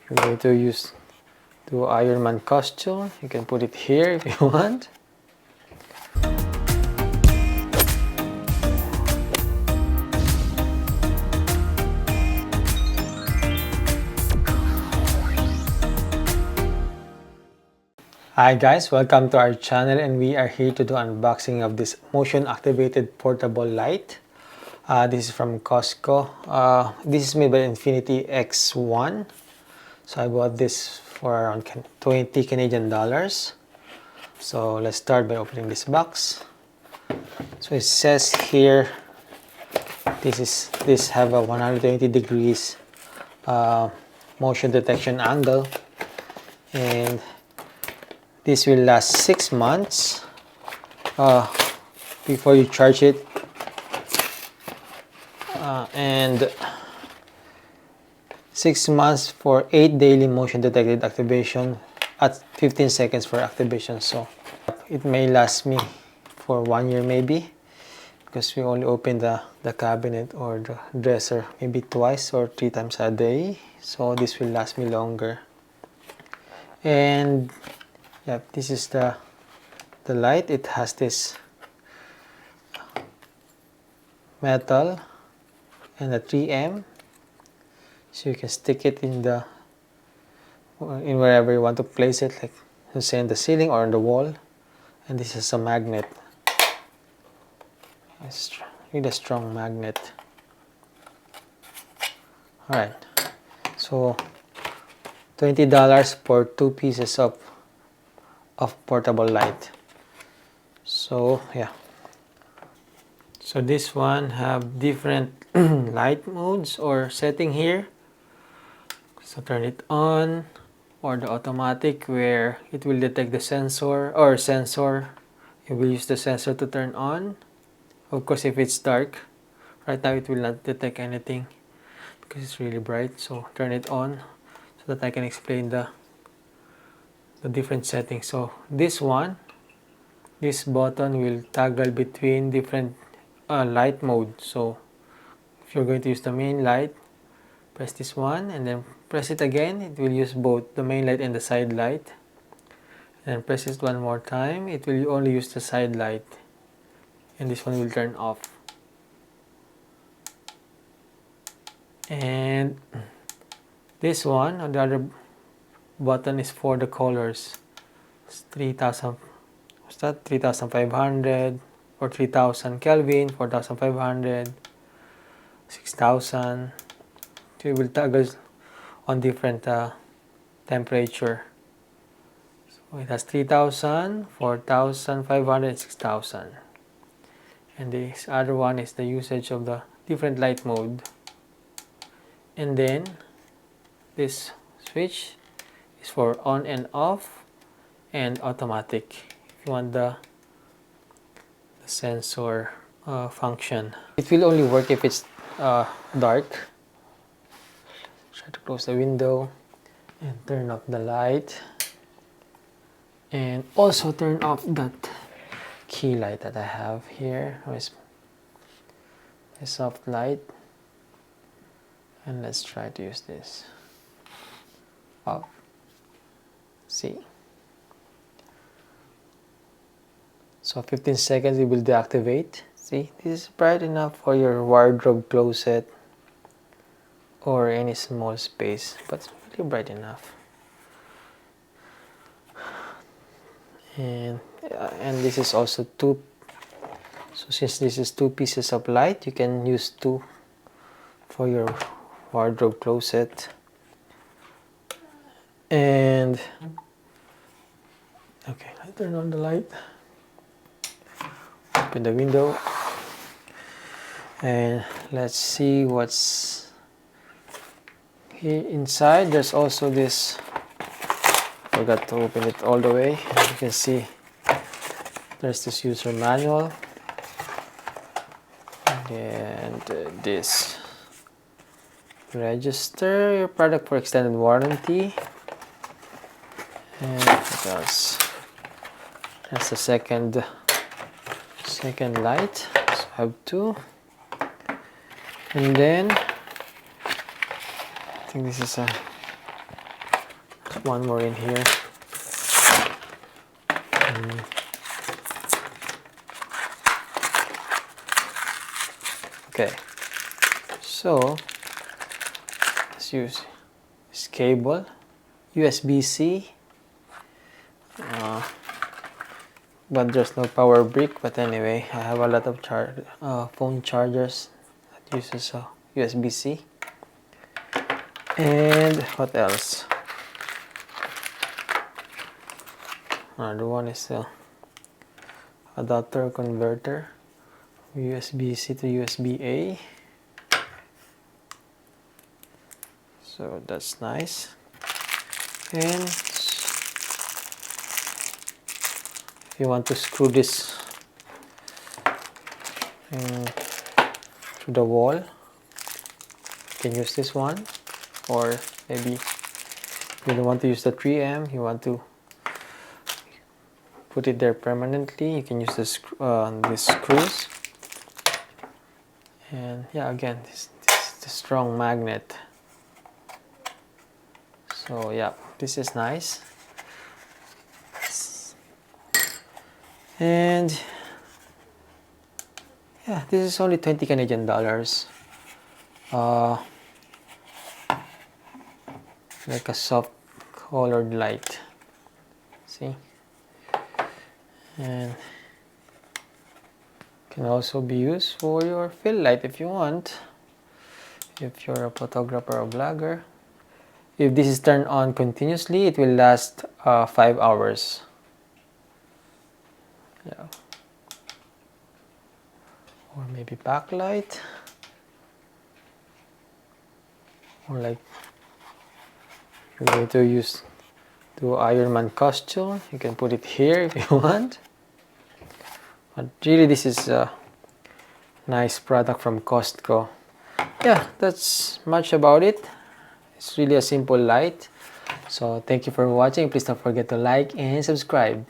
You're going to use the Ironman costume. You can put it here if you want. Hi guys, welcome to our channel, and we are here to do unboxing of this motion activated portable light. This is from Costco. This is made by Infinity X1. So I bought this for around 20 Canadian dollars. So let's start by opening this box. So it says here this have a 120 degrees motion detection angle, and this will last 6 months before you charge it, and 6 months for 8 daily motion detected activation at 15 seconds for activation. So it may last me for 1 year maybe, because we only open the cabinet or the dresser maybe twice or 3 times a day. So this will last me longer. And yeah, this is the light. It has this metal and a 3M, so you can stick it in wherever you want to place it, like say in the ceiling or on the wall. And this is a magnet. It's really a strong magnet. Alright, so $20 for 2 pieces of portable light. So yeah, so this one have different light modes or setting here. So turn it on, or the automatic, where it will detect the sensor, it will use the sensor to turn on. Of course, if it's dark, right now it will not detect anything because it's really bright. So turn it on so that I can explain the different settings. So this button will toggle between different light modes. So if you're going to use the main light, press this one and then press it again. It will use both the main light and the side light. And then press it one more time. It will only use the side light, and this one will turn off. And this one, on the other button, is for the colors. It's 3000, what's that, 3500 or 3000 Kelvin, 4500, 6000. So it will toggle on different temperature. So it has 3000, 4500, 6000. And this other one is the usage of the different light mode. And then this switch is for on and off and automatic, if you want the sensor function. It will only work if it's dark. Try to close the window and turn off the light, and also turn off that key light that I have here. It's a soft light, and let's try to use this. Off. See, so 15 seconds it will deactivate. See, this is bright enough for your wardrobe, closet, or any small space, but it's really bright enough. And this is also 2. So since this is 2 pieces of light, you can use 2 for your wardrobe, closet. And okay, I turn on the light, open the window, and let's see what's here inside. There's also this, forgot to open it all the way. As you can see, there's this user manual, and this register your product for extended warranty. And what else? That's the second light. So I have 2. And then I think this is a one more in here. Okay, so let's use this cable, USB-C, but there's no power brick. But anyway, I have a lot of phone chargers that uses USB-C. And what else? Another one is the adapter converter, USB-C to USB-A. So that's nice. And if you want to screw this to the wall, you can use this one. Or maybe you don't want to use the 3M, you want to put it there permanently, you can use these screws. And yeah, again, this is the strong magnet. So yeah, this is nice. And yeah, this is only 20 Canadian dollars. Like a soft colored light, see, and can also be used for your fill light if you want, if you're a photographer or blogger. If this is turned on continuously, it will last 5 hours. Yeah, or maybe backlight, or like you're going to use the Iron Man costume, you can put it here if you want. But really, this is a nice product from Costco. Yeah, that's much about it. It's really a simple light. So thank you for watching. Please don't forget to like and subscribe.